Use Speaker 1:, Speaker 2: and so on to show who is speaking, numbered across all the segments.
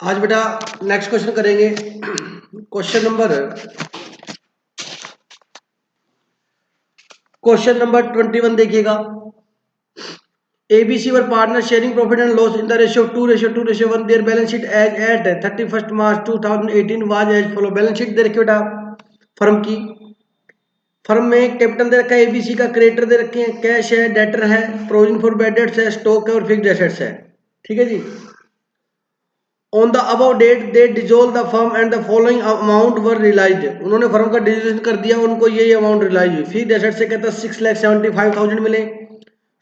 Speaker 1: आज बेटा next question करेंगे। क्वेश्चन नंबर 21 देखिएगा। ABC were partners sharing profit and loss in the ratio of 2:1. Their balance sheet as at 31st March 2018 was as follow। Balance sheet दे रखी बेटा firm की। Firm में capital दे रखा है ABC का, क्रेडिटर दे रखे हैं, कैश है, डेटर है, प्रोविजन फॉर बैड डेट्स है, स्टॉक है और फिक्स्ड एसेट्स है। ठीक है जी। On the above date they dissolved the firm and the following amount were realized। उन्होंने फर्म का डिसोल्यूशन कर दिया, उनको ये अमाउंट रिलाइज हुई। फिक्स्ड एसेट से कहता है 6,75,000 मिले,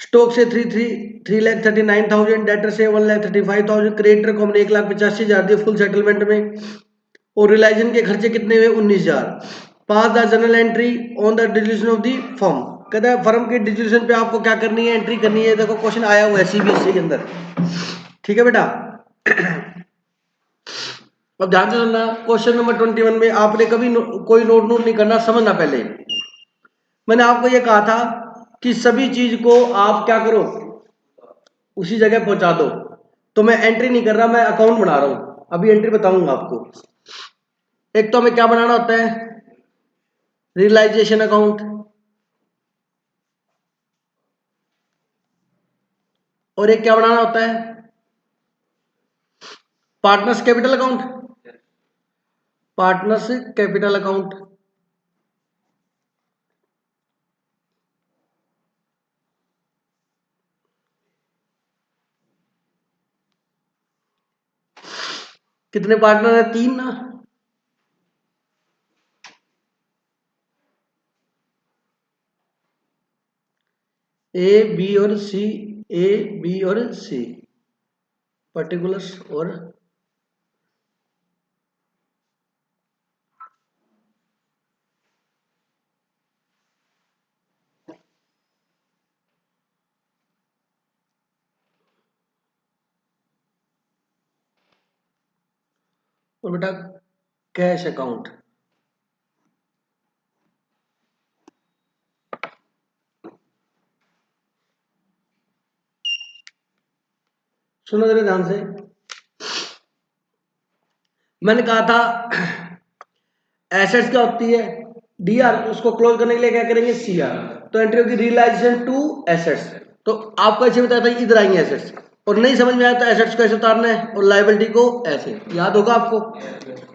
Speaker 1: स्टॉक से 3,39,000, डेटर से 1,35,000, क्रेडिटर को हमने 1,85,000 दिए फुल सेटलमेंट में, और रिलाइजेशन के खर्चे कितने हुए 19,000। Pass the journal entry on the dissolution of the firm. कहता है फर्म के डिसोल्यूशन पे आपको क्या करनी है, एंट्री करनी है। देखो क्वेश्चन आया हुआ है CBSE के अंदर। ठीक है बेटा। अब ध्यान से सुनना, क्वेश्चन नंबर 21 में आपने कभी कोई नोट नहीं करना, समझना। पहले मैंने आपको यह कहा था कि सभी चीज को आप क्या करो, उसी जगह पहुंचा दो। तो मैं एंट्री नहीं कर रहा, मैं अकाउंट बना रहा हूं। अभी एंट्री बताऊंगा आपको। एक तो हमें क्या बनाना होता है, रियलाइजेशन अकाउंट, और एक क्या बनाना होता है, partners capital account. Partners capital account. कितने पार्टनर है, 3 ना। A B और C, A B और C, पर्टिकुलर्स और बेटा कैश अकाउंट। सुनो जरा ध्यान से, मैंने कहा था एसेट्स क्या होती है, DR, उसको क्लोज करने के लिए क्या करेंगे, CR। तो एंट्री होगी रियलाइजेशन टू एसेट्स। तो आपको ऐसे बताया था इधर आएंगे एसेट्स, और नहीं समझ में आया तो एसेट्स को ऐसे उतारना है और लायबिलिटी को ऐसे, याद होगा आपको।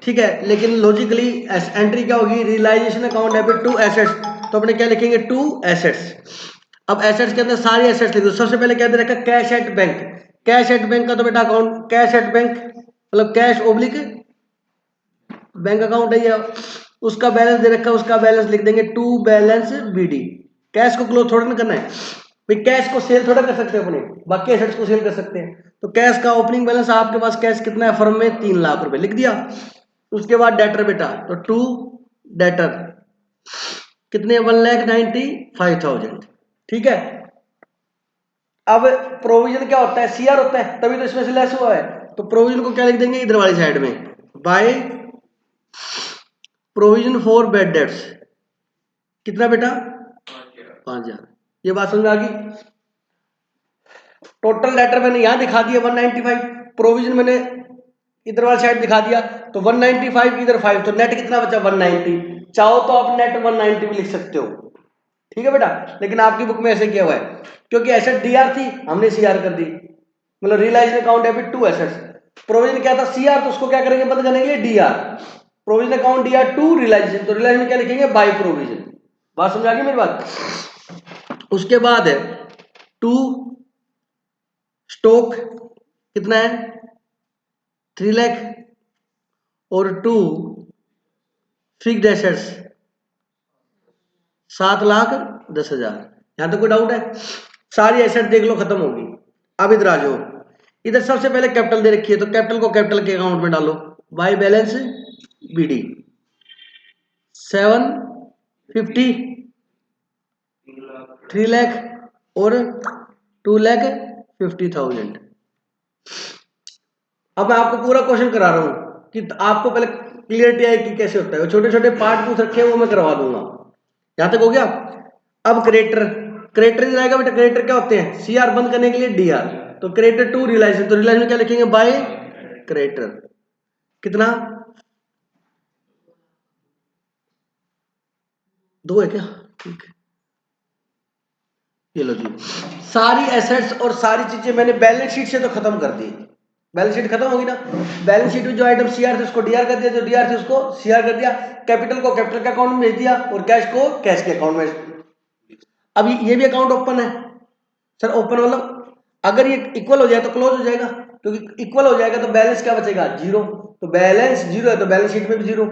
Speaker 1: ठीक है, लेकिन लॉजिकली एंट्री क्या होगी, realisation account debit to assets. तो अपने क्या लिखेंगे, टू एसेट्स। अब एसेट्स के अंदर सारी एसेट्स लिख दो। सबसे पहले क्या दे रखा है, cash at bank. Cash at bank का तो बेटा अकाउंट कैश एट बैंक मतलब कैश ओब्लिक बैंक अकाउंट है ये। उसका बैलेंस दे रखा है, उसका बैलेंस लिख देंगे टू बैलेंस BD। कैश को क्लोज थोड़ा ना करना है भाई, कैश को सेल थोड़ा कर सकते हैं अपने, बाकी एसेट्स को सेल कर सकते हैं। तो कैश का ओपनिंग बैलेंस आपके पास कैश कितना है फर्म में, 3 लाख रुपए लिख दिया। उसके बाद डेटर बेटा, तो टू डेटर कितने, 1,95,000। ठीक है। अब प्रोविजन क्या होता है, CR होता है, तभी तो इसमें से लेस हुआ है। तो प्रोविजन को क्या लिख देंगे इधर वाली साइड में, by provision for bad dates. कितना बेटा, 5,000। ये बात समझ आ गई। टोटल लेटर मैंने यहां दिखा दिया 195, प्रोविजन मैंने इधर वाली साइड दिखा दिया, तो 195 इधर 5, तो नेट कितना बचा 190। चाहो तो आप नेट 190 भी लिख सकते हो। ठीक है बेटा, लेकिन आपकी बुक में ऐसे किया हुआ है क्योंकि एसेट DR थी, हमने CR कर दी। मतलब realise account debit to assets. Provision क्या था CR, तो उसको क्या करेंगे बंद करने के लिए DR। Provision account DR to realisation, तो रियलाइजेशन क्या लिखेंगे, बाय प्रोविजन। बात समझ आ गई मेरी बात। उसके बाद है टू स्टॉक, कितना है 3 लाख, और टू फिक्स्ड एसेट्स 7,10,000। यहां तो कोई डाउट है, सारी एसेट देख लो खत्म होगी। अब इधर आ जाओ, इधर सबसे पहले कैपिटल दे रखी है, तो कैपिटल को कैपिटल के अकाउंट में डालो, बाय बैलेंस BD 750, 3 लाख और 2,50,000। अब मैं आपको पूरा क्वेश्चन करा रहा हूं कि आपको पहले क्लियरिटी आए कि कैसे होता है। छोटे छोटे पार्ट पूछ रखे हैं वो मैं करवा दूंगा। यहां तक हो गया। अब क्रेडिटर, क्रेडिटर इधर आएगा बेटा। क्रेडिटर क्या होते हैं, CR बंद करने के लिए DR। तो क्रेडिटर टू रियलाइजेशन, तो रियलाइजेशन क्या लिखेंगे, बाय क्रेडिटर। कितना 2 है क्या? ठीक है, ये लो जी, सारी एसेट्स और सारी चीजें मैंने बैलेंस शीट से तो खत्म कर दी। बैलेंस शीट खत्म होगी ना, बैलेंस शीट में जो आइटम सीआर थे उसको डीआर कर दिया, जो डीआर थे उसको सीआर कर दिया, कैपिटल को कैपिटल के अकाउंट में भेज दिया और कैश को कैश के अकाउंट में। अब ये भी अकाउंट ओपन है सर, ओपन मतलब अगर ये इक्वल हो जाए तो क्लोज हो जाएगा, क्योंकि इक्वल हो जाएगा तो बैलेंस क्या बचेगा? जीरो। तो बैलेंस जीरो है तो बैलेंस शीट में भी जीरो।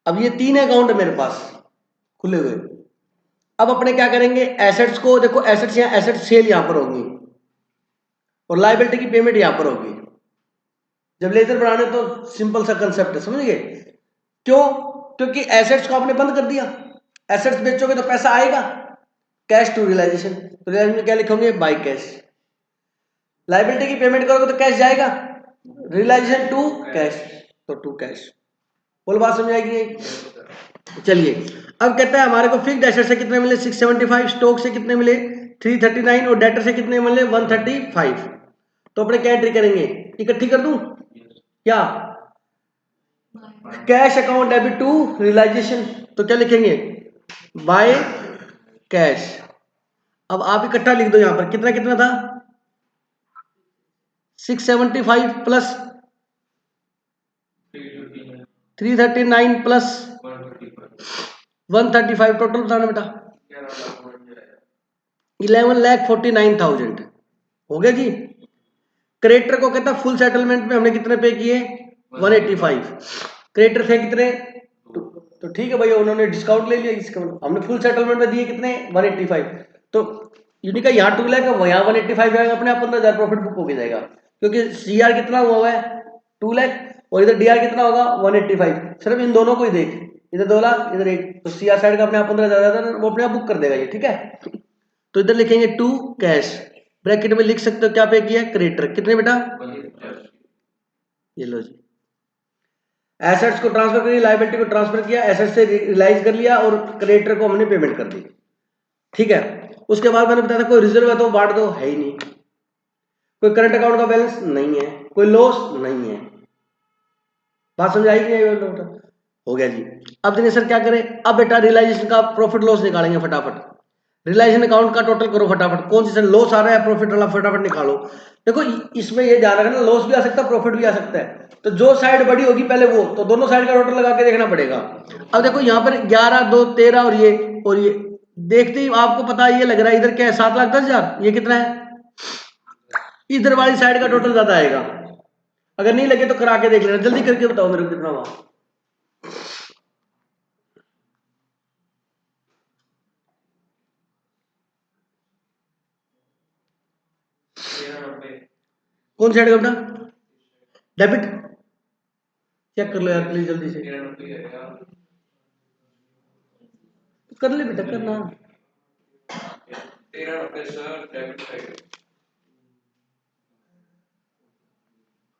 Speaker 1: अब ये 3 अकाउंट है मेरे पास खुले हुए। अब अपने क्या करेंगे, एसेट्स को देखो, एसेट्स यहाँ एसेट सेल यहां पर होगी और लायबिलिटी की पेमेंट यहां पर होगी। जब लेजर बनाने तो सिंपल सा कंसेप्ट है, समझ गए? क्यों? क्योंकि एसेट्स को आपने बंद कर दिया, एसेट्स बेचोगे तो पैसा आएगा, कैश टू रियलाइजेशन। तो रियलाइजेशन में क्या लिखोगे? By cash. लायबिलिटी की पेमेंट करोगे तो कैश जाएगा, रियलाइजेशन टू कैश, तो टू कैश। बोल बात समझ आएगी? चलिए, अब कहता है हमारे को फिक्स्ड एसेट से कितने मिले? 675, स्टॉक से कितने मिले? 339 और डेटर से कितने मिले? 135। तो अपने क्या एंट्री करेंगे? इकट्ठी कर दूं क्या? Cash account debit to realisation, तो क्या लिखेंगे? By cash. अब आप इकट्ठा लिख दो, यहां पर कितना कितना था? 675 प्लस 339 प्लस 135, टोटल बताना बेटा। 11,49,000 हो गया जी। क्रेडिटर को कहता फुल सेटलमेंट में हमने कितने पे किए? 185। क्रेडिटर थे कितने? तो ठीक है भैया, उन्होंने डिस्काउंट ले लिया इसका, हमने फुल सेटलमेंट में दिए कितने? 185। तो यूनिका यहाँ 2 लाख है, यहाँ 185 आएगा, अपने आप 15,000 प्रॉफिट बुक हो जाएगा, क्योंकि सीआर कितना हुआ है? 2 लाख, और इधर डीआर कितना होगा? 185। सिर्फ इन दोनों को ही देख, इधर 2 लाख इधर 1, तो सीआर साइड का अपने आप 15,000 वो अपने आप बुक कर देगा ये, ठीक है? तो इधर लिखेंगे टू कैश, ब्रैकेट में लिख सकते हो क्या पे किया? क्रेडिटर। कितने बेटा? ये लो जी, एसेट्स को ट्रांसफर करिए, लायबिलिटी को ट्रांसफर किया, एसेट्स से रियलाइज कर लिया और क्रेडिटर को हमने पेमेंट कर दी, ठीक है? उसके बाद मैंने बताया था कोई रिजर्व है तो बांट दो, है ही नहीं। कोई करंट अकाउंट का बैलेंस नहीं है, कोई लॉस नहीं है। बात समझ आएगी नहीं? हो गया जी। अब देखिए सर क्या करें, अब बेटा रियलाइजेशन का प्रॉफिट लॉस निकालेंगे फटाफट। रियलाइजेशन अकाउंट का टोटल करो फटाफट, कौन सी सर लॉस आ रहा है, प्रॉफिट वाला फटाफट निकालो। देखो इसमें ये ध्यान रखना, लॉस भी आ सकता है, प्रॉफिट भी आ सकता है, तो जो साइड बड़ी होगी पहले वो, तो दोनों साइड का टोटल लगा के देखना पड़ेगा। अब देखो यहाँ पर 11, 2, 13 और ये देखते ही आपको पता ये लग रहा है इधर क्या है? 7,10,000। ये कितना है? इधर वाली साइड का टोटल ज्यादा आएगा। अगर नहीं लगे तो करा के देख लेना, जल्दी करके बताओ मेरे को कितना हुआ। कौन साइड का बेटा? डेबिट चेक कर लो यार प्लीज जल्दी से, कर ले बेटा, करना।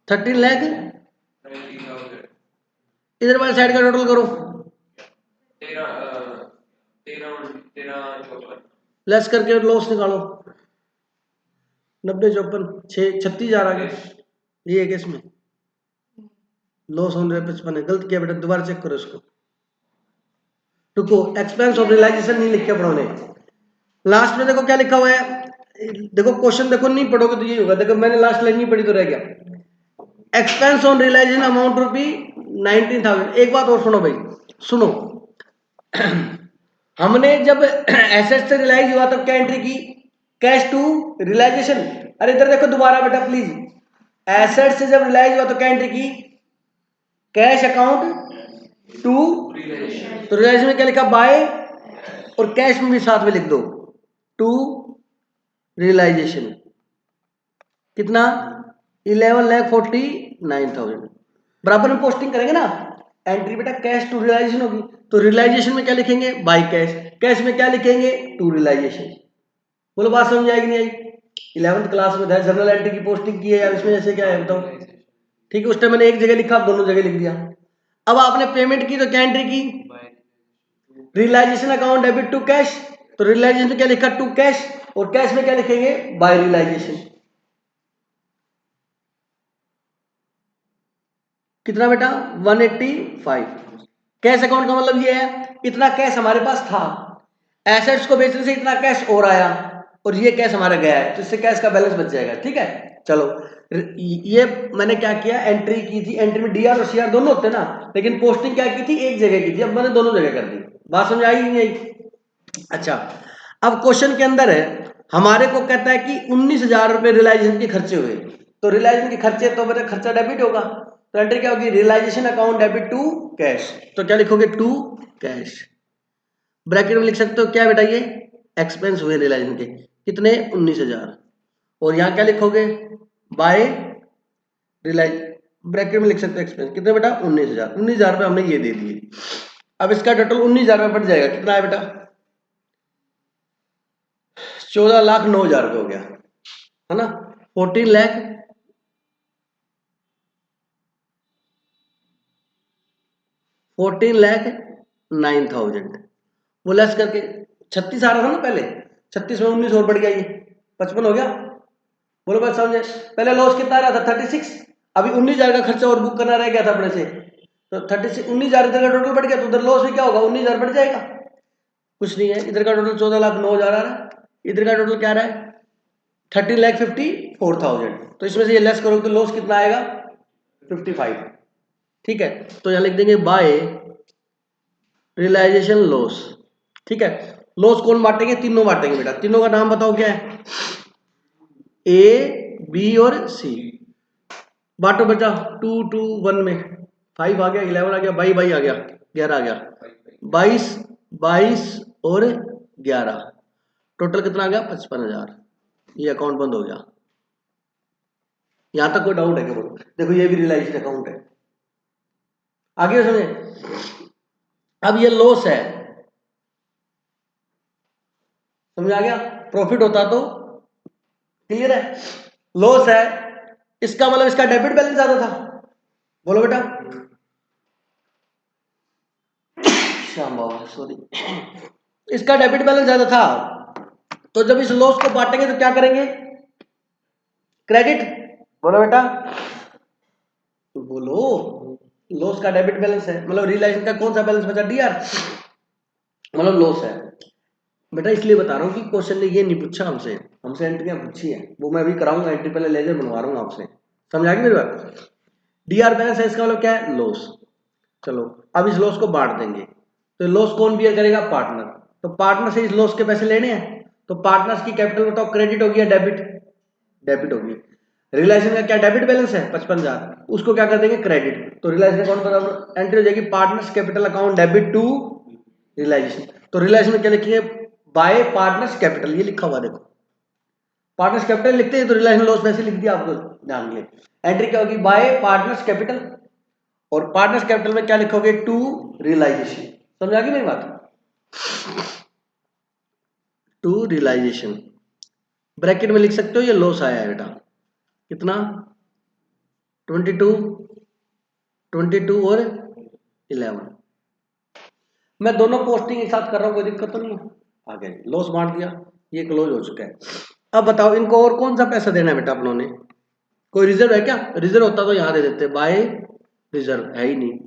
Speaker 1: 13 लाख, इधर वाली साइड का टोटल करो, लेस करके लॉस निकालो। 90, 54, 36,000 आ गया। ये है इसमें लॉस होने 55 है, गलत किया बेटा, दोबारा चेक करो इसको। रुको, एक्सपेंस ऑफ रियलाइजेशन नहीं लिख के पढ़ोने, लास्ट में देखो क्या लिखा हुआ है। देखो क्वेश्चन देखो, नहीं पढ़ोगे तो यही होगा। देखो मैंने लास्ट लाइन नहीं पढ़ी तो रह गया। एक्सपेंस ऑन रियलाइजेशन अमाउंट रुपी 19,000। एक बात और सुनो भाई, सुनो हमने जब एसेट से रियलाइज हुआ तब क्या एंट्री की? Cash to realisation. अरे इधर देखो दोबारा बेटा प्लीज, एसेट से जब रियलाइज हुआ तो क्या एंट्री की? कैश अकाउंट टू, तो रियलाइजेशन में क्या लिखा? बाय, और कैश में भी साथ में लिख दो टू रियलाइजेशन। कितना? 11,49,000। बराबर में पोस्टिंग करेंगे ना, एंट्री बेटा कैश टू रियलाइजेशन होगी, तो रियलाइजेशन में क्या लिखेंगे? By cash. कैश में क्या लिखेंगे? To realisation. बोलो बात समझ आएगी नहीं आई? 11th क्लास में था, जनरल एंट्री की पोस्टिंग की है यार, इसमें ऐसे क्या है बताओ? ठीक है, उस टाइम मैंने एक जगह लिखा, दोनों जगह लिख दिया। अब आपने पेमेंट की तो क्या एंट्री की? Realisation account debit to cash, तो रियलाइजेशन में क्या लिखा? टू कैश, और कैश में क्या लिखेंगे? By realisation. कितना बेटा 185। कैश अकाउंट का मतलब ये है इतना कैश हमारे पास था, एसेट्स को बेचने से इतना कैश और आया और ये कैश हमारा गया है, तो इससे कैश का बैलेंस बच जाएगा। ठीक है, चलो ये मैंने क्या किया, एंट्री की थी, एंट्री में डीआर और सीआर दोनों होते हैं ना, लेकिन पोस्टिंग क्या की थी, एक जगह की थी, अब मैंने दोनों जगह कर दी। बात समझ आई नहीं आई? अच्छा, अब क्वेश्चन के अंदर है हमारे को कहता है कि 19,000 रुपए रियलाइजेशन के खर्चे हुए, तो रियलाइजेशन के खर्चे तो मेरा खर्चा डेबिट होगा, तो एंट्री क्या होगी, realisation account debit to cash. तो क्या लिखोगे, टू कैश। ब्रैकेट में लिख सकते हो क्या बेटा, ये एक्सपेंस हुए रियलाइजेशन के कितने 19,000, और यहां क्या लिखोगे, बाय रियलाइज, ब्रैकेट में लिख सकते हो एक्सपेंस कितने बेटा 19,000। 19,000 रुपए हमने ये दे दिए, अब इसका टोटल 19,000 रुपए बढ़ जाएगा, कितना है बेटा 14,09,000 रुपए हो गया, है ना। 14 लाख 14,09,000 वो लेस करके 36 आ रहा था ना पहले, 36 में 19 और बढ़ गया, ये 55 हो गया। बोलो बात समझे, पहले लॉस कितना आ रहा था 36, अभी 19,000 का खर्चा और बुक करना रह गया था अपने से, तो 36 19,000 इधर का टोटल बढ़ गया, तो उधर लॉस भी क्या होगा 19,000 बढ़ जाएगा, कुछ नहीं है। इधर का टोटल 14,09,000 आ रहा है, इधर का टोटल क्या आ रहा है 13,54,000, तो इसमें से ये लेस करोगे तो लॉस कितना आएगा 55। ठीक है, तो यहां लिख देंगे बाय रियलाइजेशन लॉस। ठीक है, लॉस कौन बांटेंगे, तीनों बांटेंगे बेटा, तीनों का नाम बताओ क्या है, ए बी और सी। बांटो बेटा, 2 2 1 में 5 आ गया, 11 आ गया, बाई आ गया, 11 आ गया, 22 22 और 11, टोटल कितना आ गया 55,000। ये अकाउंट बंद हो गया। यहां तक कोई डाउट है क्या बोलो, देखो ये भी रियलाइजेशन अकाउंट है, आगे समझे। अब ये लॉस है, समझ आ गया, प्रॉफिट होता तो क्लियर है, लॉस है, इसका मतलब इसका डेबिट बैलेंस ज्यादा था, बोलो बेटा, श्याम बाबा सॉरी, इसका डेबिट बैलेंस ज्यादा था, तो जब इस लॉस को बांटेंगे तो क्या करेंगे, क्रेडिट, बोलो बेटा, तो बोलो, लॉस का डेबिट बैलेंस है, मतलब रियलाइजेशन का कौन सा बैलेंस बचा, डीआर, मतलब लॉस है बेटा, इसलिए बता रहा हूँ कि क्वेश्चन ने ये नहीं पूछा हमसे, हमसे एंट्रियां पूछी है, वो मैं अभी कराऊंगा, एंट्री पहले लेजर बनवा रहा हूँ आपसे, समझ आ गई मेरी बात। डीआर बैलेंस है, इसका मतलब क्या है, लॉस। चलो अब इस लॉस को बांट देंगे, तो लॉस कौन बियर करेगा, पार्टनर, तो पार्टनर से इस लॉस के पैसे लेने हैं, तो पार्टनर्स की कैपिटल बताओ, क्रेडिट होगी या डेबिट, डेबिट होगी। रिलायंस का क्या डेबिट बैलेंस है 55,000, उसको क्या कर देंगे क्रेडिट, तो रिलायंस अकाउंट पर एंट्री हो जाएगी, partners capital account debit to reliance, तो रिलायंस में क्या लिखिए, बाय पार्टनर्स कैपिटल, ये लिखा हुआ देखो, पार्टनर्स कैपिटल लिखते हैं तो रिलायंस लॉस वैसे लिख दिया, आपको ध्यान के लिए, एंट्री क्या होगी बाय पार्टनर्स कैपिटल, और पार्टनर्स कैपिटल में क्या लिखोगे, टू रियलाइजेशन, समझ आ गई मेरी बात, टू रियलाइजेशन, ब्रैकेट में लिख सकते हो, ये लॉस आया है बेटा, कितना 22 22 और 11, मैं दोनों पोस्टिंग एक साथ कर रहा हूं, कोई दिक्कत तो नहीं है, आगे लॉस बांट दिया, ये क्लोज हो चुका है। अब बताओ इनको और कौन सा पैसा देना है बेटा अपनों ने, कोई रिजर्व है क्या, रिजर्व होता तो यहां दे देते, बाय रिजर्व है ही नहीं,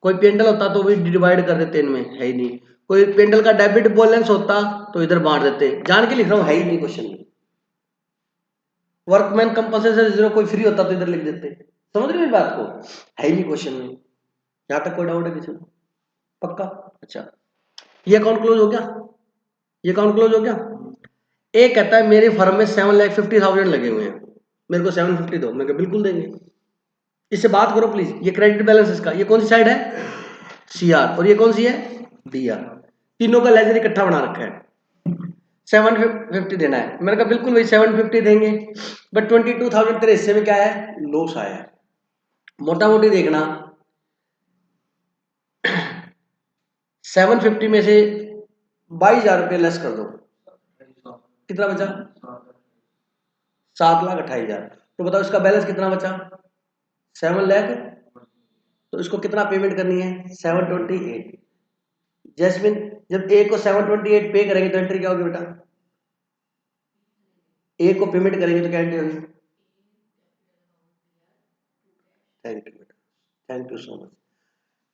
Speaker 1: कोई पेंडल होता तो भी डिवाइड कर देते इनमें, है ही नहीं, कोई पेंडल का डेबिट बैलेंस होता तो इधर बांट देते, जान के लिख रहा हूं, है ही नहीं क्वेश्चन में, वर्कमैन कंपनसेशन रिजर्व कोई फ्री होता तो इधर लिख देते, समझ रहे हो बात को, है ही नहीं क्वेश्चन में, यहां तक कोई डाउट है किसी को, पक्का। अच्छा, ये अकाउंट क्लोज हो गया, ये अकाउंट क्लोज हो गया। एक कहता है मेरी फर्म में 7,50,000 लगे हुए हैं, मेरे को 750 दो, मैं बिल्कुल देंगे, इससे बात करो प्लीज, ये क्रेडिट बैलेंस इसका, ये कौन सी साइड है सीआर, और ये कौन सी है डीआर, तीनों का लेजर इकट्ठा बना रखा है, 750 देना है, मैंने कहा बिल्कुल भाई 750 देंगे, बट 22,000 तेरे हिस्से में क्या है, लॉस आया है, मोटा मोटी देखना 750 में से 22,000 रुपये लेस कर दो, कितना बचा 7,28,000, तो बताओ इसका बैलेंस कितना बचा 7 लाख, तो इसको कितना पेमेंट करनी है 728। जैस्मिन जब ए को 728 पे करेंगे तो एंट्री क्या होगी बेटा, ए को पेमेंट करेंगे तो क्या एंट्री होगी, थैंक यू बेटा, thank you so much.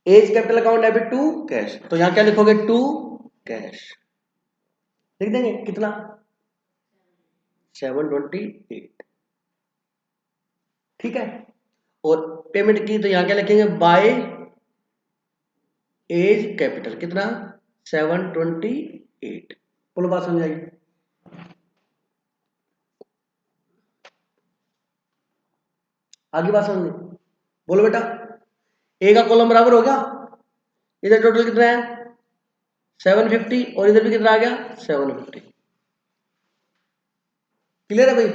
Speaker 1: A's capital account debit to cash, तो यहां क्या लिखोगे, टू कैश लिख देंगे। कितना 728, ठीक है। और पेमेंट की तो यहां क्या लिखेंगे, बाय एज कैपिटल, कितना 728। बोलो बात समझ आएगी। आगे बात समझ, बोलो बेटा। ए का कॉलम बराबर हो गया, इधर टोटल कितना है 750 और इधर भी कितना आ गया 750। क्लियर है भाई।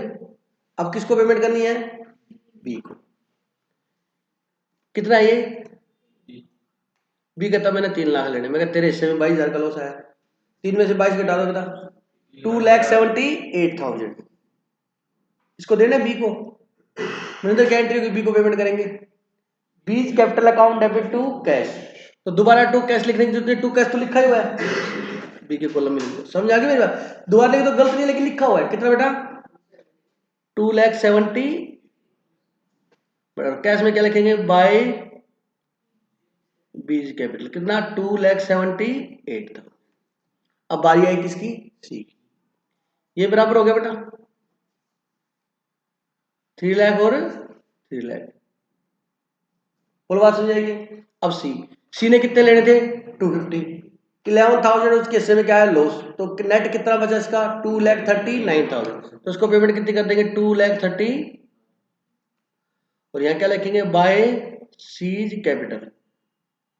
Speaker 1: अब किसको पेमेंट करनी है, बी को। कितना है ये, बी कहता मैंने 3 लाख लेने, मैं तेरे हिस्से में 22,000 का लॉस आया, 3 में से 22 घटा दो बेटा, 2,78,000 इसको देना बी को। मैंने तो क्या एंट्री होगी, बी को पेमेंट करेंगे। B's capital account debit to cash, तो दोबारा टू कैश लिखने की जरूरत नहीं, टू कैश तो लिखा ही हुआ है बी के कॉलम में। समझ आ गई मेरी बात। दोबारा लिखे तो गलत नहीं, लेकिन लिखा हुआ है। कितना बेटा 2,70,000। कैश में क्या लिखेंगे, बाय बीज कैपिटल, कितना 2,78,000। अब बारी आई किसकी, सी। ये बराबर हो गया बेटा 3 लाख और 3 लाख। बोलो बात समझ आएगी। अब सी ने कितने लेने थे 250, 11,000 उसके हिस्से में क्या है लॉस, तो नेट कितना बचा इसका 2,39,000। तो उसको पेमेंट कितनी कर देंगे 2,30,000। और यहां क्या लिखेंगे, बाय सीज कैपिटल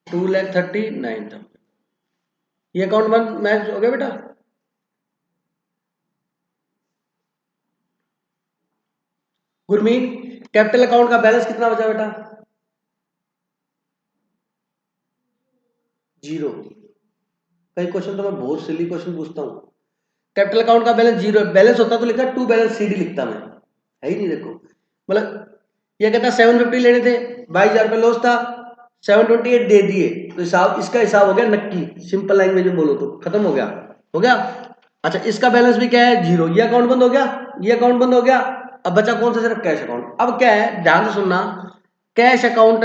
Speaker 1: 2,39,000। ये अकाउंट बंद मैच हो गया बेटा। गुरमीत कैपिटल अकाउंट का बैलेंस कितना बचा बेटा, 0। कई क्वेश्चन तो मैं बहुत सिली क्वेश्चन पूछता हूँ। कैपिटल अकाउंट का बैलेंस 0, बैलेंस होता तो लिखा टू बैलेंस सीडी लिखता मैं, है ही नहीं। देखो मतलब ये कहता 750 लेने थे, 22,000 रुपये लॉस था, 728 दे दिए, तो हिसाब इसका हिसाब हो गया नक्की। सिंपल लैंग्वेज में बोलो तो खत्म हो गया, हो गया। अच्छा इसका बैलेंस भी क्या है 0, ये अकाउंट बंद हो गया, ये अकाउंट बंद हो गया। अब बचा कौन सा, सिर्फ कैश अकाउंट। अब क्या है ध्यान से सुनना, कैश अकाउंट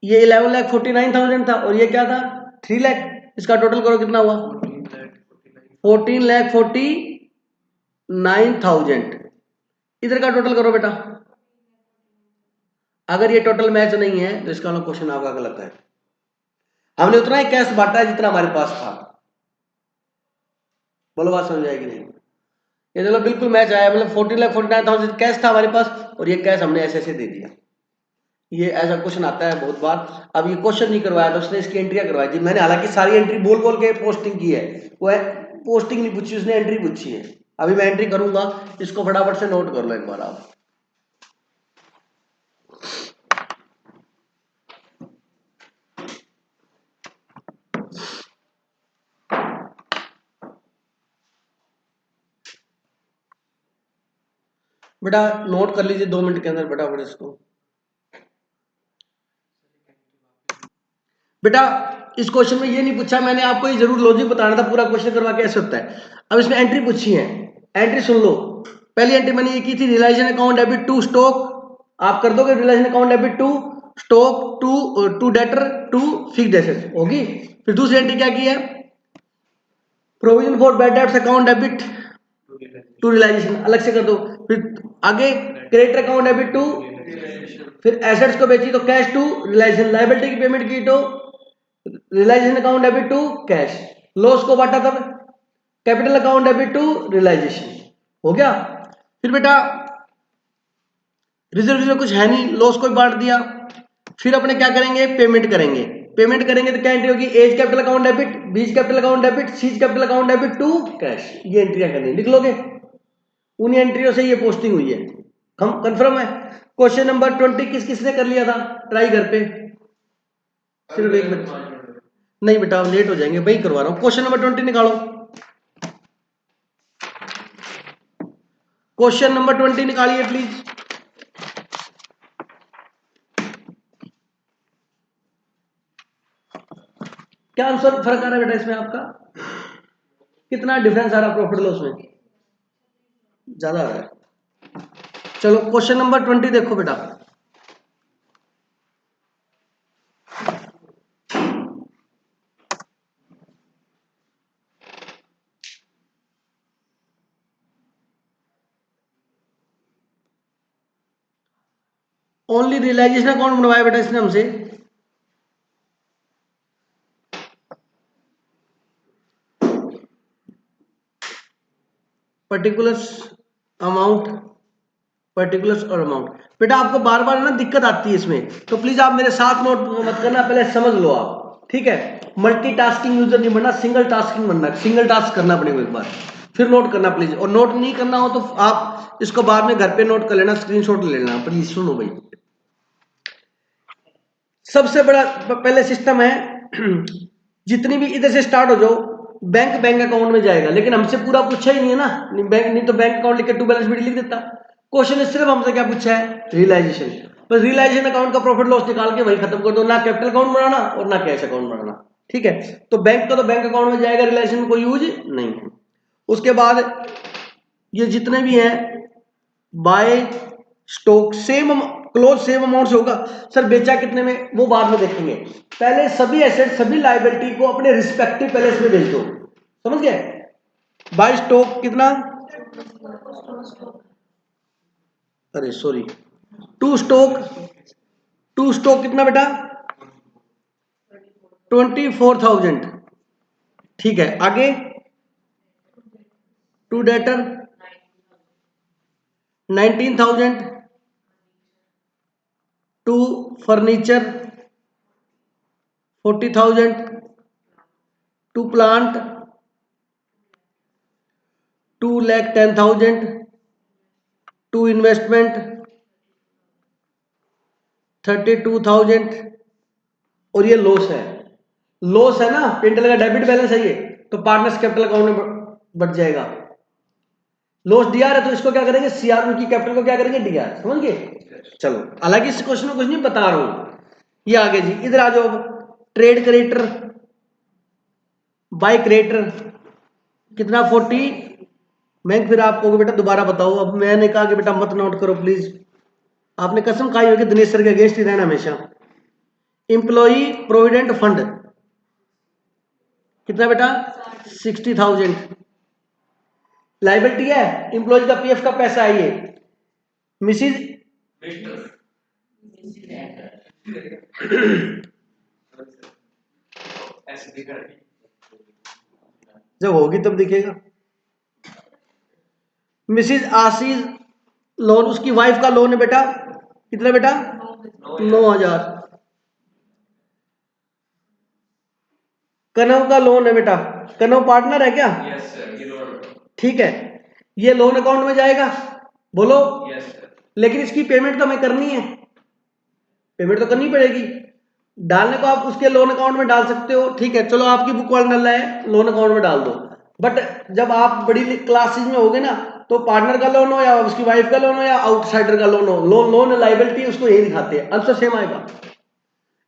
Speaker 1: ये 11,49,000 था और ये क्या था 3 लाख। इसका टोटल करो कितना हुआ 14,49,000। इधर का टोटल करो बेटा। अगर ये टोटल मैच नहीं है तो इसका क्वेश्चन आपका गलत है। हमने उतना ही कैश बांटा है जितना हमारे पास था। बोलो बात समझ आएगी नहीं। ये चलो बिल्कुल मैच आया, मतलब 14,49,000 कैश था हमारे पास और ये कैश हमने ऐसे ऐसे दे दिया। ये ऐसा क्वेश्चन आता है बहुत बार। अब ये क्वेश्चन नहीं करवाया तो उसने इसकी एंट्रियां करवाई थी मैंने, हालांकि सारी एंट्री बोल बोल के पोस्टिंग की है, वो है पोस्टिंग नहीं पूछी उसने, एंट्री पूछी है। अभी मैं एंट्री करूंगा, इसको फटाफट से नोट कर लो एक बार आप। बेटा नोट कर लीजिए 2 मिनट के अंदर फटाफट इसको। बेटा इस क्वेश्चन में ये नहीं पूछा मैंने, आपको ये जरूर लॉजिक बताना था पूरा क्वेश्चन करवा के ऐसे होता है। अब इसमें एंट्री पूछी है, एंट्री सुन लो। पहली एंट्री मैंने ये की थी, realisation account debit to stock, आप कर दोगे realisation account debit to stock to debtor to fixed assets होगी। फिर दूसरी एंट्री क्या की है, provision for bad debts account debit to realisation, अलग से कर दो। फिर आगे क्रेडिटर अकाउंट डेबिट टू, फिर एसेट्स को बेची तो कैश टू रिलाइजेशन, लायबिलिटी की पेमेंट की तो realisation account debit to cash, loss को बांटा तब capital account debit to realization, हो गया। फिर बेटा रिजर्व में कुछ है नहीं, लॉस को भी बांट दिया। फिर अपने क्या करेंगे, पेमेंट करेंगे। पेमेंट करेंगे तो क्या एंट्री होगी, A's capital account debit, B's capital account debit, C's capital account debit to cash. ये एंट्रियां करनी, लिख लोगे। उन्हीं एंट्रियों से ये पोस्टिंग हुई है, हम कंफर्म है। क्वेश्चन नंबर 20 किस किसने कर लिया था ट्राई घर पे, सिर्फ एक बच्चा। नहीं बेटा लेट हो जाएंगे, वही करवा रहा हूं। क्वेश्चन नंबर 20 निकालो, क्वेश्चन नंबर 20 निकालिए प्लीज। क्या आंसर फर्क आ रहा है बेटा इसमें आपका, कितना डिफरेंस आ रहा है प्रॉफिट लॉस में, ज्यादा आ रहा है। चलो क्वेश्चन नंबर 20 देखो बेटा। ओनली रियलाइजेशन अकाउंट बनवाया बेटा इसने हमसे, पर्टिकुलर्स अमाउंट, पर्टिकुलर्स और अमाउंट। बेटा आपको बार बार ना दिक्कत आती है इसमें, तो प्लीज आप मेरे साथ नोट मत करना, पहले समझ लो आप, ठीक है। मल्टीटास्किंग यूजर नहीं बनना, सिंगल टास्किंग बनना, सिंगल टास्क करना पड़ेगा एक बार, फिर नोट करना प्लीज। और नोट नहीं करना हो तो आप इसको बाद में घर पे नोट कर लेना, स्क्रीनशॉट ले लेना प्लीज। सुनो भाई, सबसे बड़ा पहले सिस्टम है जितनी भी इधर से स्टार्ट हो जाओ, बैंक अकाउंट में जाएगा, लेकिन हमसे पूरा पूछा ही नहीं है ना, नहीं तो बैंक अकाउंट लिख के टू बैलेंस शीट लिख देता। क्वेश्चन ने सिर्फ हमसे क्या पूछा है, रियलाइजेशन। बस रियलाइजेशन अकाउंट का प्रॉफिट लॉस निकाल के वही खत्म कर दो, ना कैपिटल अकाउंट बनाना और ना कैश अकाउंट बनाना, ठीक है। तो बैंक का तो बैंक अकाउंट में जाएगा, रियलाइजेशन में कोई यूज नहीं है। उसके बाद ये जितने भी हैं by stock same close same amount से होगा। सर बेचा कितने में, वो बाद में देखेंगे, पहले सभी एसेट सभी लायबिलिटी को अपने रिस्पेक्टिव पैलेस में भेज दो, समझ गए। बाय स्टॉक कितना, अरे sorry, to stock, to stock कितना बेटा, 24,000, ठीक है। आगे to debtor 19,000, to furniture 40,000, to plant 2,10,000, to investment 32,000। और ये लॉस है, लॉस है ना, पेंटल का डेबिट बैलेंस है ये, तो पार्टनर्स कैपिटल अकाउंट में बढ़ जाएगा। लॉस डीआर है तो इसको क्या करेंगे, सीआर, उनकी कैपिटल को क्या करेंगे, डीआर, समझ गए। चलो हालांकि इस क्वेश्चन में कुछ नहीं बता रहा हूं, ये आगे जी इधर आ जाओ। ट्रेड क्रेडिटर बाय क्रेडिटर कितना 40, मैं फिर आपको बेटा दोबारा बताओ, अब मैंने कहा कि बेटा मत नोट करो प्लीज, आपने कसम खाई होगी दिनेश सर के अगेंस्ट ही रहना हमेशा। एम्प्लॉई प्रोविडेंट फंड कितना बेटा 60,000, लाइबिलिटी है, एम्प्लॉय का पीएफ का पैसा है ये। मिसिज जब होगी तब दिखेगा। मिसिज आशीष लोन, उसकी वाइफ का लोन है बेटा कितना बेटा 9,000। कनव का लोन है बेटा, कनव पार्टनर है क्या, यस सर, ठीक है। ये लोन अकाउंट में जाएगा, बोलो यस सर। लेकिन इसकी पेमेंट तो हमें करनी है, पेमेंट तो करनी पड़ेगी, डालने को आप उसके लोन अकाउंट में डाल सकते हो, ठीक है। चलो आपकी बुक वाला डालना है, लोन अकाउंट में डाल दो, बट जब आप बड़ी क्लासेज में होगे ना, तो पार्टनर का लोन हो या उसकी वाइफ का लोन हो या आउटसाइडर का लोन हो, लोन लाइबिलिटी उसको यही दिखाते हैं, आंसर सेम आएगा।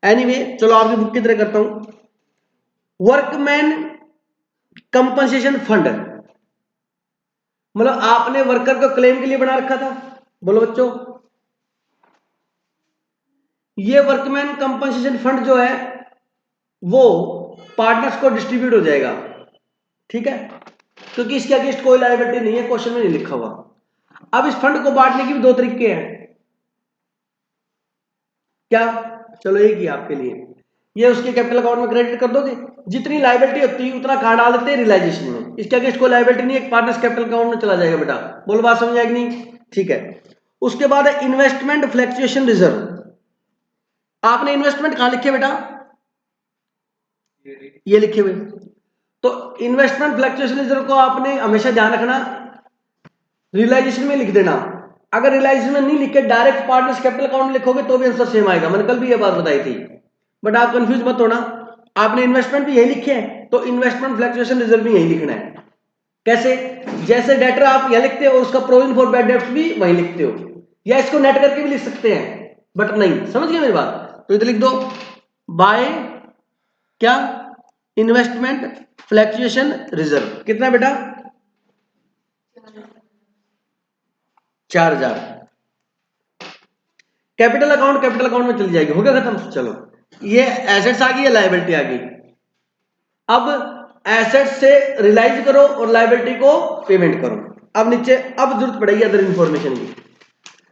Speaker 1: एनीवे चलो आपकी बुक की तरह करता हूं। वर्कमैन कंपनसेशन फंड, मतलब आपने वर्कर को क्लेम के लिए बना रखा था, बोलो बच्चों। ये वर्कमैन कंपनसेशन फंड जो है वो पार्टनर्स को डिस्ट्रीब्यूट हो जाएगा, ठीक है, क्योंकि इसके अगेंस्ट कोई लायबिलिटी नहीं है, क्वेश्चन में नहीं लिखा हुआ। अब इस फंड को बांटने के भी दो तरीके हैं, क्या, चलो एक ही आपके लिए, ये उसके कैपिटल अकाउंट में क्रेडिट कर दोगे, जितनी लायबिलिटी होती है उतना कहां डाल देते हैं, रियलाइजेशन में, इसके अगेंस्ट कोई लायबिलिटी नहीं है, पार्टनर्स कैपिटल अकाउंट में चला जाएगा बेटा, बोलो बात समझ आएगी नहीं, ठीक है। उसके बाद है इन्वेस्टमेंट फ्लक्चुएशन रिजर्व, आपने इन्वेस्टमेंट कहां लिखे बेटा, ये लिखे हुए, तो इन्वेस्टमेंट फ्लक्चुएशन रिजर्व को आपने हमेशा ध्यान रखना रियलाइजेशन में लिख देना। अगर रियलाइजेशन में नहीं लिखे डायरेक्ट पार्टनर्स कैपिटल अकाउंट लिखोगे तो भी आंसर सेम आएगा, मैंने कल भी ये बात बताई थी, बट आप कंफ्यूज मत होना। आपने इन्वेस्टमेंट भी यही लिखे हैं तो इन्वेस्टमेंट फ्लक्चुएशन रिजर्व भी यही लिखना है। कैसे, जैसे डेटर आप यहां लिखते हो उसका प्रोविजन फॉर बैड डेट्स भी वही लिखते हो, या इसको नेट करके भी लिख सकते हैं, बट नहीं, समझ गए मेरी बात, तो इधर लिख दो बाय क्या, इन्वेस्टमेंट फ्लक्चुएशन रिजर्व कितना बेटा 4,000। कैपिटल अकाउंट में चली जाएगी, हो गया खत्म। चलो ये एसेट्स आ गई, लायबिलिटी आ गई। अब एसेट से रियलाइज करो और लायबिलिटी को पेमेंट करो। अब नीचे अब जरूरत पड़ेगी अदर इंफॉर्मेशन की,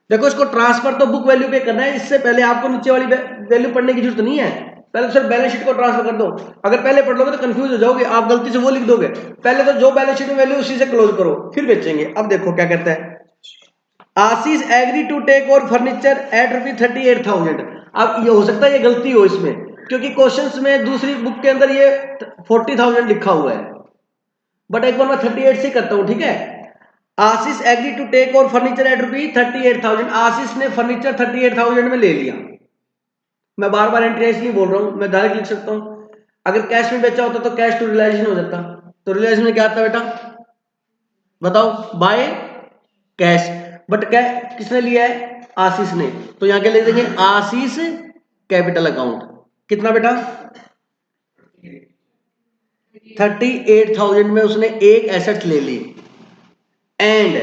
Speaker 1: देखो इसको ट्रांसफर तो बुक वैल्यू पे करना है, इससे पहले आपको नीचे वाली वैल्यू पढ़ने की जरूरत नहीं है, पहले सिर्फ बैलेंस शीट को ट्रांसफर कर दो। अगर पहले पढ़ लोगे तो कंफ्यूज हो जाओगे, आप गलती से वो लिख दोगे। पहले तो जो बैलेंस शीट में वैल्यू उसी से क्लोज करो, फिर बेचेंगे। अब देखो क्या कहता है, आशीष एग्री टू टेक और फर्नीचर एट ₹38,000। अब ये हो सकता है ये गलती हो इसमें, क्योंकि क्वेश्चंस में दूसरी बुक के अंदर ये 40,000 लिखा हुआ है, बट एक बार मैं 38 से करता हूं, ठीक है। आशीष एग्री टू टेक और फर्नीचर एट ₹38,000। आशीष ने फर्नीचर 38,000 में ले लिया। मैं बार बार एंट्री इसलिए बोल रहा हूं, मैं डायरेक्ट लिख सकता हूं। अगर कैश में बेचा होता तो कैश टू रियलाइजेशन हो जाता। तो रियलाइजेशन में क्या आता बेटा, बताओ, बाय कैश। बट क्या किसने लिया है, आशीष ने, तो यहां क्या लिख देंगे, आशीष कैपिटल अकाउंट। कितना बेटा, 38,000 में उसने एक एसेट ले ली, एंड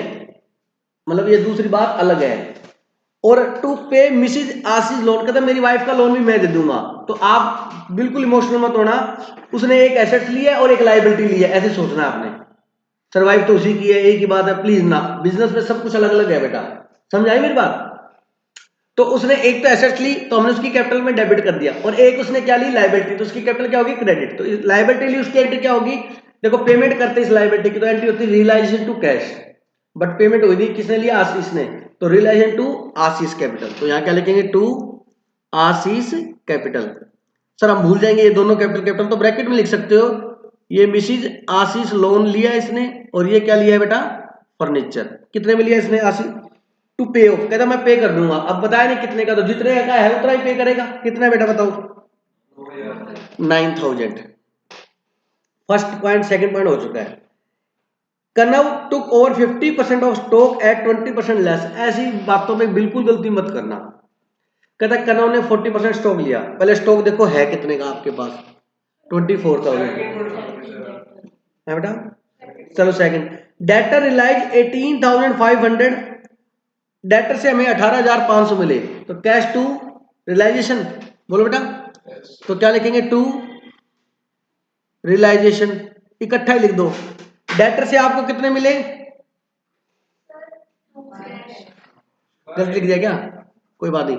Speaker 1: मतलब ये दूसरी बात अलग है। और टू पे मिसिज आशीष लोन, कहता मेरी वाइफ का लोन भी मैं दे दूंगा। तो आप बिल्कुल इमोशनल मत होना, उसने एक एसेट लिया है और एक लायबिलिटी ली है, ऐसे सोचना है आपने। सर्वाइव तो उसी की है, एक ही बात है, प्लीज ना, बिजनेस में सब कुछ अलग अलग है बेटा, समझ आई मेरी बात। तो उसने एक तो एसेट ली तो हमने उसकी कैपिटल में डेबिट कर दिया, और एक उसने क्या ली, लायबिलिटी, तो उसकी कैपिटल क्या होगी, क्रेडिट। तो लायबिलिटी ली, उसकी एंट्री क्या होगी, देखो पेमेंट करते इस लायबिलिटी की, तो एंट्री होती है realisation to cash, but payment हुई थी किसने लिया, आशीष ने, तो रियलाइजेशन टू आशीष कैपिटल। तो यहां क्या लिखेंगे, टू आशीष कैपिटल। सर हम भूल जाएंगे ये दोनों कैपिटल कैपिटल, तो ब्रैकेट में लिख सकते हो, ये मिसिज आशीष लोन लिया इसने, और ये क्या लिया है बेटा, फर्नीचर। कितने में लिया इसने, आशीष, टू पे ऑफ, कहता मैं पे कर दूंगा। अब बताया नहीं कितने का, तो जितने का है उतना ही पे करेगा। कितना बेटा बताओ, 9,000। फर्स्ट पॉइंट, सेकंड पॉइंट हो चुका है। Kanav took over 50% of stock at 20% less. ऐसी बातों में बिल्कुल गलती मत करना। कहता कनव ने 40% स्टॉक लिया, पहले स्टॉक देखो है कितने का आपके पास, 24,000 है बेटा। चलो सेकंड, डेटर रिलाइज 18,500, डेटर से हमें 18,500 मिले, तो कैश टू रियलाइजेशन, बोलो बेटा। तो क्या लिखेंगे, टू रियलाइजेशन, इकट्ठा ही लिख दो। डेटर से आपको कितने मिले, गलत लिख दिया क्या, कोई बात नहीं।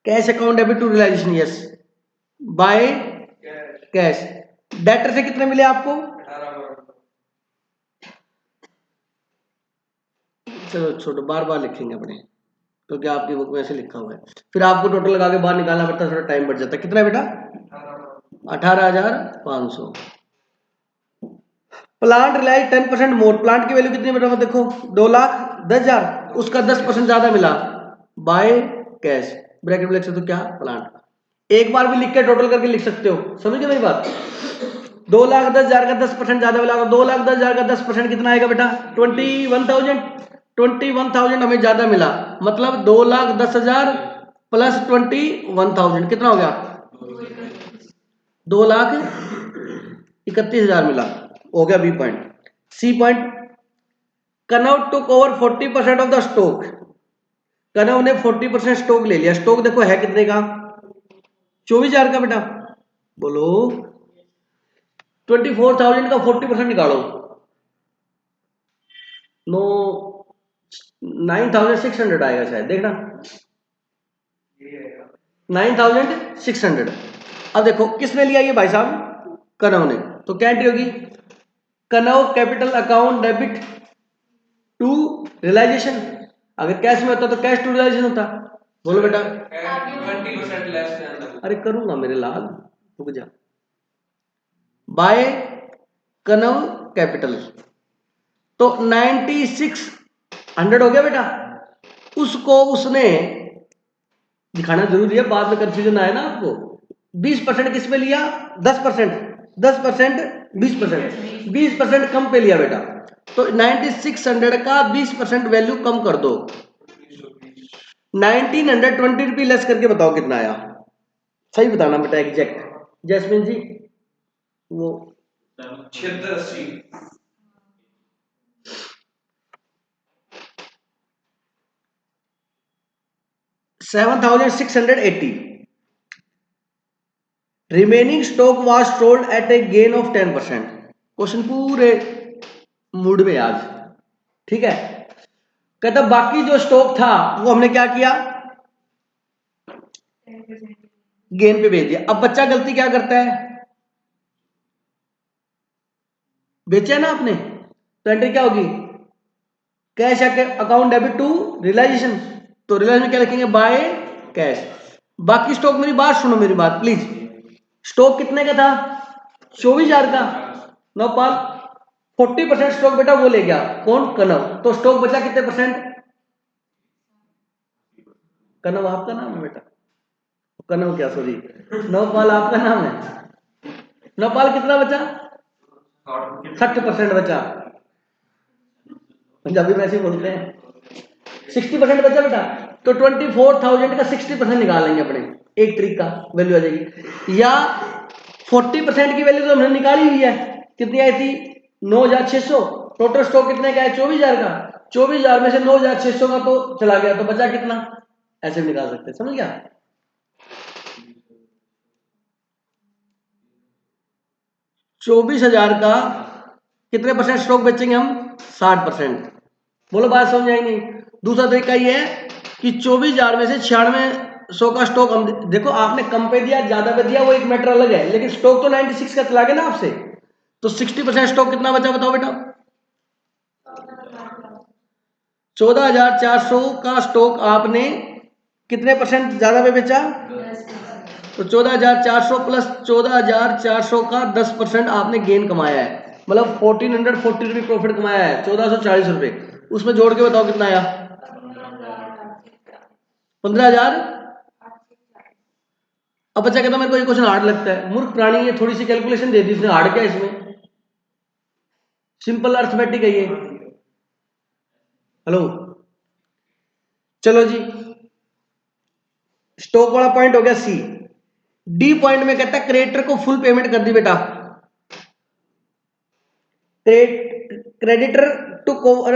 Speaker 1: Cash account debit to realisation, yes, by cash. Debtor से कितने मिले आपको, चलो छोटो बार बार लिखेंगे अपने, क्योंकि आपकी बुक में ऐसे लिखा हुआ है, फिर आपको टोटल लगा के बाहर निकालना पड़ता है, थोड़ा टाइम बढ़ जाता है। कितना बेटा, 18,500। प्लांट रिलाइज 10% मोर, प्लांट की वैल्यू कितनी बेटा, देखो 2,10,000, उसका 10% ज्यादा मिला, बाय कैश। ब्रैकेट में लिख सकते हो क्या, प्लांट। एक बार भी लिख के टोटल करके लिख सकते हो, समझ गए मेरी बात। 2,10,000 का 10% ज्यादा मिला, तो 2,10,000 का 10% कितना आएगा बेटा, 21,000। 21,000 हमें ज्यादा मिला, मतलब 2,10,000 प्लस 21,000 कितना हो गया, 2,31,000 मिला, हो गया B point. C point, Kanav took over 40% of the stock. Kanav ने 40% स्टॉक ले लिया, स्टॉक देखो है कितने का, 24,000 का बेटा, बोलो 24,000 का 40% निकालो, नो 9,600 आएगा शायद, देखना 9,600। अब देखो किसने लिया ये भाई साहब, कनव ने, तो क्या एंट्री होगी, Kanav capital account debit to realisation. अगर कैश में होता तो कैश टू रियलाइजेशन होता, बोलो बेटा 20% लेस। अरे करूंगा मेरे लाल, रुक जा, बाय कनव कैपिटल, तो 9,600 हो गया बेटा। उसको उसने दिखाना जरूरी है, बाद में कंफ्यूजन आए ना आपको। 20% किस पे लिया, 10%, 10% 20%, 20% कम पे लिया बेटा, तो 9,600 का 20% वैल्यू कम कर दो, 1,920 रुपये लेस करके बताओ कितना आया, सही बताना बेटा एग्जैक्ट। जैस्मिन जी वो 7680, 7,680। Remaining stock was sold at A gain of 10%। Question पूरे मूड में आज, ठीक है। कहता बाकी जो स्टॉक था वो हमने क्या किया, गेन पे भेज दिया। अब बच्चा गलती क्या करता है, बेचा ना आपने, तो एंट्री क्या होगी, cash account debit to realisation, तो रियलाइजेशन क्या लिखेंगे, बाय कैश। बाकी स्टॉक, मेरी बात सुनो, मेरी बात प्लीज, स्टॉक कितने का था, 24,000 का। नवपाल 40% स्टॉक बेटा वो ले गया, कौन, कनव, तो स्टॉक बचा कितने परसेंट, कनव आपका नाम है बेटा, कनव क्या, सॉरी, नवपाल आपका नाम है। नवपाल कितना बचा, 60% बचा, पंजाबी में ऐसे ही बोलते हैं, 60% बचा बेटा। तो 24,000 का 60% निकालेंगे अपने, एक ट्रिक का वैल्यू आ जाएगी। या 40% की वैल्यू तो हमने निकाली हुई है, कितनी आई थी, 9,600। टोटल स्टॉक कितने का है, 24,000 का, 24,000 में से 9,600 का तो चला गया, तो बचा कितना, ऐसे भी निकाल सकते हैं, समझ गया। 24,000 का कितने परसेंट स्टॉक बेचेंगे हम, 60%। बोलो बात समझ आई नहीं। दूसरा तरीका ये है कि 24,000 में से 9600 का स्टॉक हम, देखो आपने कम पे दिया ज्यादा पे दिया वो एक मैटर अलग है, लेकिन स्टॉक तो 96 का चला गया ना आपसे, तो 60% स्टॉक कितना बचा बताओ बेटा, 14,400 का स्टॉक आपने कितने परसेंट ज्यादा पे बेचा, तो 14,400 प्लस 14,400 का 10% आपने गेन कमाया है, मतलब 1440 रुपये प्रॉफिट कमाया है, 1,440 रुपये। उसमें जोड़ के बताओ कितना आया, 15,000। अब बच्चा कहता मेरे को ये क्वेश्चन हार्ड लगता है, मूर्ख प्राणी, ये थोड़ी सी कैलकुलेशन दे दी इसने, हार्ड क्या इसमें, सिंपल अर्थमेटिक है ये। हेलो, चलो जी, स्टॉक वाला पॉइंट हो गया सी। डी पॉइंट में कहता है क्रेडिटर को फुल पेमेंट कर दी बेटा, creditor to cover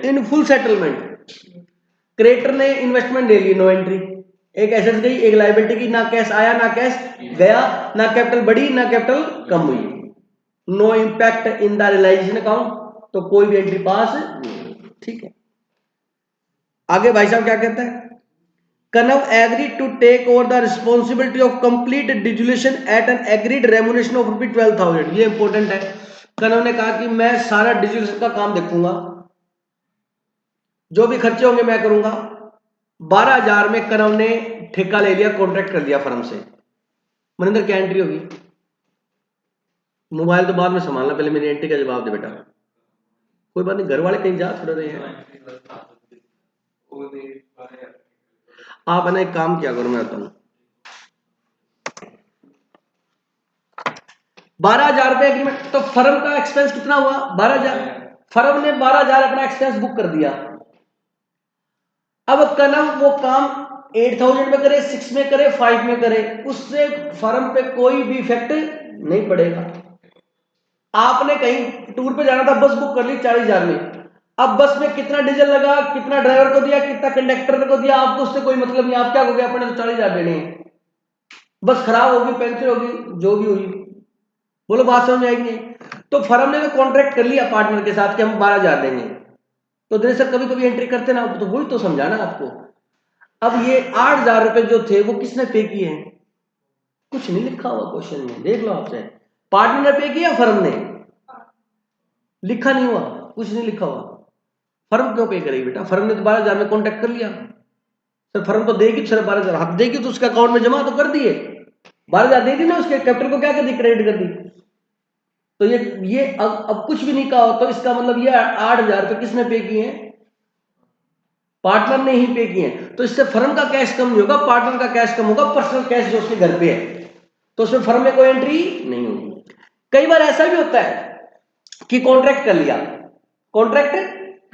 Speaker 1: in full settlement, creditor ने इन्वेस्टमेंट ले ली, नो एंट्री, एक एसेट गई एक लायबिलिटी की, ना कैश आया ना कैश गया, ना कैपिटल बढ़ी ना कैपिटल कम हुई, no impact in the realisation account, तो कोई भी एंट्री पास नहीं, ठीक है। आगे भाई साहब क्या कहता है, Kanav agree to take over the responsibility of complete dissolution at an agreed remuneration of rupees 12,000, ये इंपॉर्टेंट है। कनव ने कहा कि मैं सारा डिजुलेशन का काम देखूंगा, जो भी खर्चे होंगे मैं करूंगा। 12,000 में कनव ने ठेका ले लिया, कॉन्ट्रैक्ट कर लिया फर्म से। मनिंदर क्या एंट्री होगी, मोबाइल तो बाद में संभालना, पहले मेरी एंट्री का जवाब दे बेटा। कोई बात नहीं, घर वाले कहीं जा थोड़ा रहे हैं, आप है ना एक काम किया करो, मैं बताऊं, 12,000 रुपए एग्रीमेंट, तो फर्म का एक्सपेंस कितना हुआ, 12,000। फर्म ने 12,000 अपना एक्सपेंस बुक कर दिया। अब कनव वो काम 8,000 में करे, 6 में करे, 5 में करे, उससे फर्म पे कोई भी इफेक्ट नहीं पड़ेगा। आपने कहीं टूर पे जाना था, बस बुक कर ली 40,000 में, अब बस में कितना डीजल लगा, कितना ड्राइवर को दिया, कितना कंडक्टर को दिया, आपको उससे कोई मतलब नहीं, आप क्या हो गया, अपने तो 40,000 देने हैं, बस खराब होगी, पंचर होगी, जो भी हुई। बोलो बात समझ आएगी नहीं। तो फर्म ने तो कॉन्ट्रैक्ट कर लिया पार्टनर के साथ कि हम 12,000 देंगे, तो दिनेश सर कभी कभी एंट्री करते ना, तो वही तो समझाना आपको। अब ये 8,000 रुपए जो थे वो किसने पे किए हैं, कुछ नहीं लिखा हुआ क्वेश्चन में, देख लो आपसे, पार्टनर ने पे किया फर्म ने, लिखा नहीं हुआ, कुछ नहीं लिखा हुआ। फर्म क्यों पे करेगी बेटा, फर्म ने तो 12,000 में कॉन्टैक्ट कर लिया, सर फर्म तो देगी, सर 12,000 हक देगी तो उसके अकाउंट में जमा तो कर दिए, 12,000 दे दी ना, उसके कैपिटल को क्या कर दी, क्रेडिट कर दी। तो ये अब कुछ भी नहीं कहा हो, तो इसका मतलब ये 8,000 रुपए किसने पे किए हैं, पार्टनर ने ही पे किए हैं। तो इससे फर्म का कैश कम नहीं होगा, पार्टनर का कैश कम होगा, पर्सनल कैश जो उसके घर पे है, तो उसमें फर्म में कोई एंट्री नहीं होगी। कई बार ऐसा भी होता है कि कॉन्ट्रैक्ट कर लिया, कॉन्ट्रैक्ट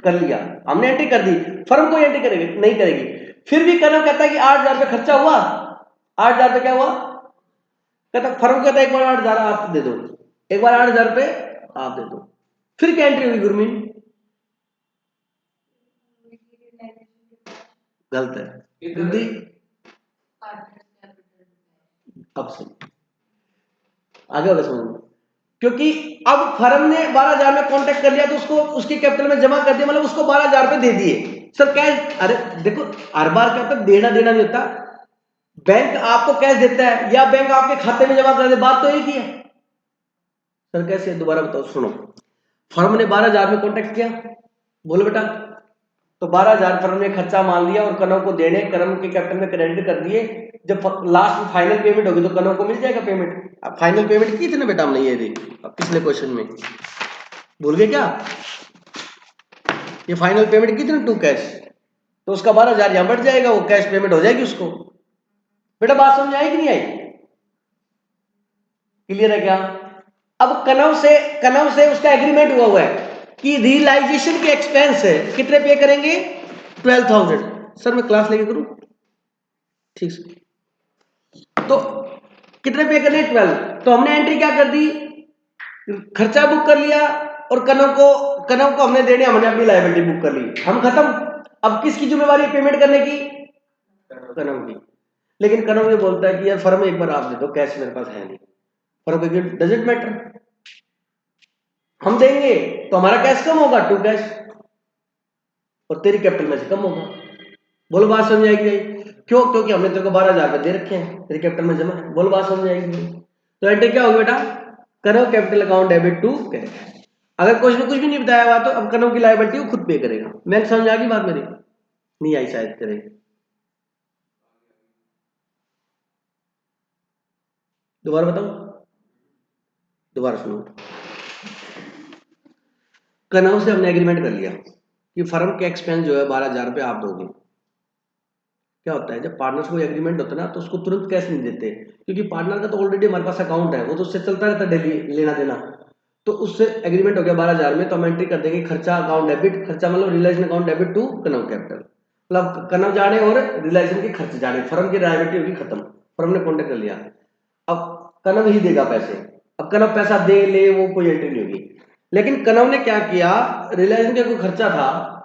Speaker 1: कर लिया, हमने एंट्री कर दी, फर्म कोई एंट्री करेगी नहीं करेगी, फिर भी कनव कहता है कि 8,000 रुपये खर्चा हुआ, 8,000 रुपये क्या हुआ, कहता फर्म कहता है एक बार 8,000 आप दे दो, एक बार 8,000 रुपये आप दे दो, फिर क्या एंट्री हुई गुरमीन, गलत है बुद्धि, अब से आगे होगा समझ में। क्योंकि अब फर्म ने 12,000 में कॉन्टेक्ट कर लिया तो उसको उसके कैपिटल में जमा कर दिया, मतलब उसको 12,000 रुपए दे दिए सर कैश। अरे देखो हर बार क्या होता है, देना देना नहीं होता, बैंक आपको कैश देता है या बैंक आपके खाते में जमा कर दे, बात तो एक ही है। सर कैसे, दोबारा बताओ, सुनो। फर्म ने 12,000 में कॉन्टेक्ट किया, बोलो बेटा, तो 12,000 फर्म ने खर्चा मान लिया और कनव को देने, कनव के कैपिटल में क्रेडिट कर दिए। जब लास्ट में फाइनल पेमेंट होगी तो कनव को मिल जाएगा पेमेंट। अब फाइनल पेमेंट की थी ना बेटा हमने, ये पिछले क्वेश्चन में, भूल गए क्या? ये फाइनल पेमेंट की थी ना टू कैश, तो उसका 12,000 यहां बढ़ जाएगा, वो कैश पेमेंट हो जाएगी उसको। बेटा बात समझ आई कि नहीं आई? क्लियर है क्या? अब कनव से उसका एग्रीमेंट हुआ है कि रियलाइजेशन के एक्सपेंस है, कितने पे करेंगे? 12,000। सर मैं क्लास लेके करूं? ठीक है, तो कितने पे करने? 12। तो हमने एंट्री क्या कर दी, खर्चा बुक कर लिया और कनव को हमने देने, हमने अपनी लायबिलिटी बुक कर ली, हम खत्म। अब किसकी जिम्मेवारी है पेमेंट करने की? कनव की। लेकिन कनव ये बोलता है कि यार फर्म एक बार आप दे दो, कैश मेरे पास है नहीं। फर्म को डजंट मैटर, हम देंगे तो हमारा कैश कम होगा, टू कैश, और तेरी कैपिटल में से कम होगा। बोलो बात समझ आएगी? क्यों? क्योंकि हमने तेरे को 12,000 रुपए दे रखे हैं, तेरी कैपिटल में जमा है। बोलो बात समझ आएगी? तो एंट्री क्या होगी बेटा? करो capital account debit to cash. अगर कुछ भी नहीं बताया हुआ तो अब कनव की लायबिलिटी वो खुद पे करेगा। मैं समझ आ गई बात मेरी? नहीं आई शायद, करें दोबारा बताओ, दोबारा सुनो। कनव से हमने एग्रीमेंट कर लिया कि फर्म के एक्सपेंस जो है 12,000 रुपए आप दोगे। क्या होता है, जब पार्टनर्स को एग्रीमेंट होता है ना तो उसको तुरंत कैश नहीं देते, क्योंकि पार्टनर का तो ऑलरेडी हमारे पास अकाउंट है, वो तो उससे चलता रहता है डेली लेना देना। तो उससे एग्रीमेंट हो गया 12,000 में, तो हम एंट्री कर देंगे खर्चा अकाउंट डेबिट, खर्चा मतलब reliance account debit to Kanav capital, मतलब कनव जाने और रिलायंस के खर्च जाने, फर्म की लायबिलिटी होगी खत्म। फर्म ने कॉन्टेक्ट कर लिया, अब कनव ही देगा पैसे। अब कनव पैसा दे ले, वो कोई एंट्री नहीं होगी। लेकिन कनव ने क्या किया, रिलायंस का कोई खर्चा था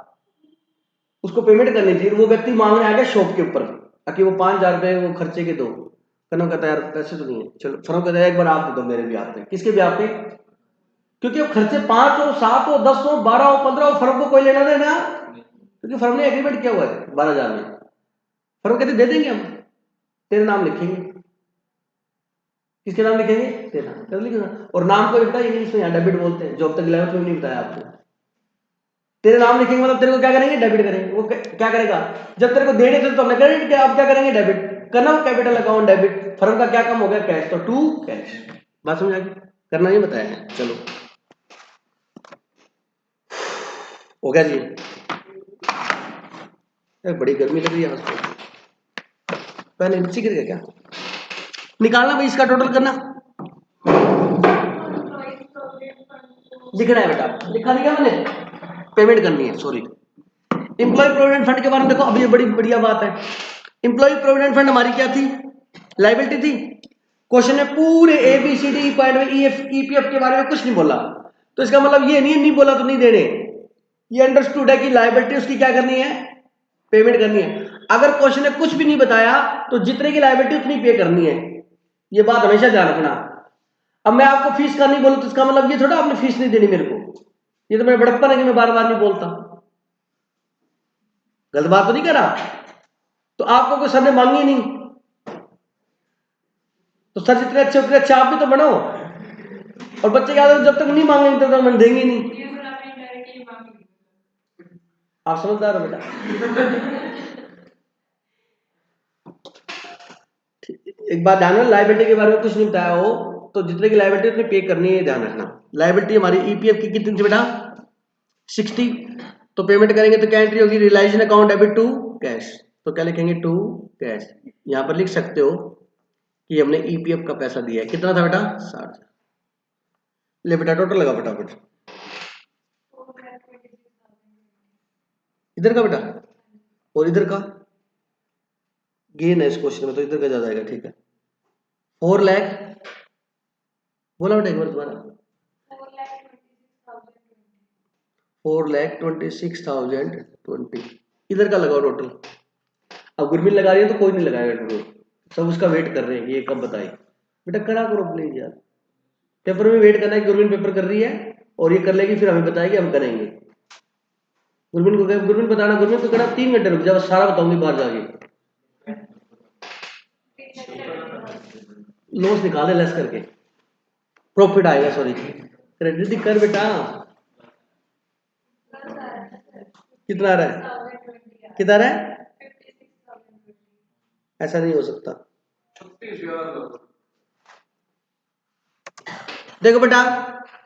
Speaker 1: उसको पेमेंट करनी थी, वो व्यक्ति मांगने आ गया शॉप के ऊपर कि वो 5,000 रुपए वो खर्चे के दो। कनव कहता है यार पैसे तो नहीं है, चलो फर्म कहता है एक बार आप दे दो मेरे ब्याह पे। किसके ब्याह पे? क्योंकि अब खर्चे 5 हो, 7 हो, 10 हो, 12 हो, 15 हो, फर्म को कोई लेना देना, क्योंकि फर्म ने एग्रीमेंट किया हुआ है 12,000 में। फर्म कहते दे देंगे हम, तेरे नाम लिखेंगे। किसके नाम लिखेंगे? तेरा कर लिखेगा। और नाम को लिखता है इंग्लिश में, यहाँ डेबिट बोलते हैं, जो अब तक 11th में नहीं बताया आपको। तेरे नाम लिखेंगे मतलब तेरे को क्या करेंगे? डेबिट करेंगे। वो क्या करेगा, जब तेरे को देने थे तो हमने क्रेडिट किया, अब क्या करेंगे? डेबिट। कनव कैपिटल अकाउंट डेबिट, फर्म का क्या कम हो गया? कैश, तो टू कैश। बात समझ आ गई? करना ही बताया है, चलो हो गया जी। बड़ी गर्मी लग रही है आज, पहले नीचे गिर गया क्या? निकालना भाई, इसका टोटल करना। लिखना है बेटा, लिखा नहीं क्या मैंने? पेमेंट करनी है, सॉरी। एम्प्लॉय प्रोविडेंट फंड के बारे में देखो, अब ये बड़ी बढ़िया बात है। एम्प्लॉय प्रोविडेंट फंड हमारी क्या थी? लायबिलिटी थी। क्वेश्चन में पूरे ABCD पॉइंट में EPF के बारे में कुछ नहीं बोला, तो इसका मतलब ये नहीं बोला तो नहीं देने, ये अंडरस्टूड है कि लायबिलिटी उसकी क्या करनी है? पेमेंट करनी है। अगर क्वेश्चन ने कुछ भी नहीं बताया तो जितने की लायबिलिटी उतनी पे करनी है, ये बात हमेशा ध्यान रखना। अब मैं आपको फीस का नहीं बोलूं तो इसका मतलब ये थोड़ा आपने फीस नहीं देनी मेरे को, ये तो मेरा बड़प्पन है कि मैं बार बार नहीं बोलता। गलत बात तो नहीं करा? तो आपको कोई सर ने मांगी नहीं, तो सर जितने अच्छे उतने अच्छे आप भी तो बनो। और बच्चे क्या जब तक नहीं मांगेंगे तब तक मैं देंगे नहीं। आप समझदार हो बेटा। एक बात ध्यान में, लायबिलिटी के बारे में कुछ नहीं बताया हो तो जितने की लायबिलिटी उतनी पे करनी है, ध्यान रखना। लायबिलिटी हमारी EPF की कितनी थी बेटा? 60। तो पेमेंट करेंगे तो क्या एंट्री होगी? Realisation account debit to cash, तो क्या लिखेंगे? To cash. यहां पर लिख सकते हो कि हमने EPF का पैसा दिया है, कितना था बेटा? 60। ले बेटा टोटल लगा फटाफट। इधर का बेटा और इधर का गेन है इस क्वेश्चन में, तो इधर का ज्यादा आएगा, ठीक है। 4 लाख बोला बेटा एक बार दोबारा। 4,26,020। इधर का लगाओ टोटल। अब गुरमीत लगा रही है तो कोई नहीं लगाएगा टोटल, सब उसका वेट कर रहे हैं ये कब बताए। बेटा करा करो प्लीज यार। पेपर में वेट करना है, गुरमीन पेपर कर रही है और ये कर लेगी, फिर हमें बताएगी, हम करेंगे। गुरमीन को गुरमीन बताना, गुरमीन को कहना 3 घंटे रुक जा, बस सारा बताऊंगी बाहर जाके। लॉस निकाले लेस करके, प्रॉफिट आएगा, सॉरी क्रेडिट कर बेटा। कितना आ रहा है, कितना आ रहा है? ऐसा नहीं हो सकता। देखो बेटा,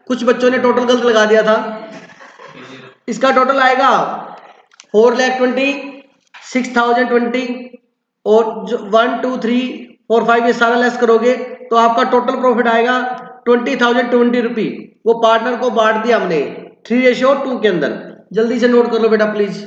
Speaker 1: कुछ बच्चों ने टोटल गलत लगा दिया था। इसका टोटल आएगा 4,20,6,020 और 1 2 3 4 5 ये सारा लेस करोगे तो आपका टोटल प्रॉफिट आएगा 20,020 रुपी। वो पार्टनर को बांट दिया हमने 3:2 के अंदर। जल्दी से नोट कर लो बेटा प्लीज।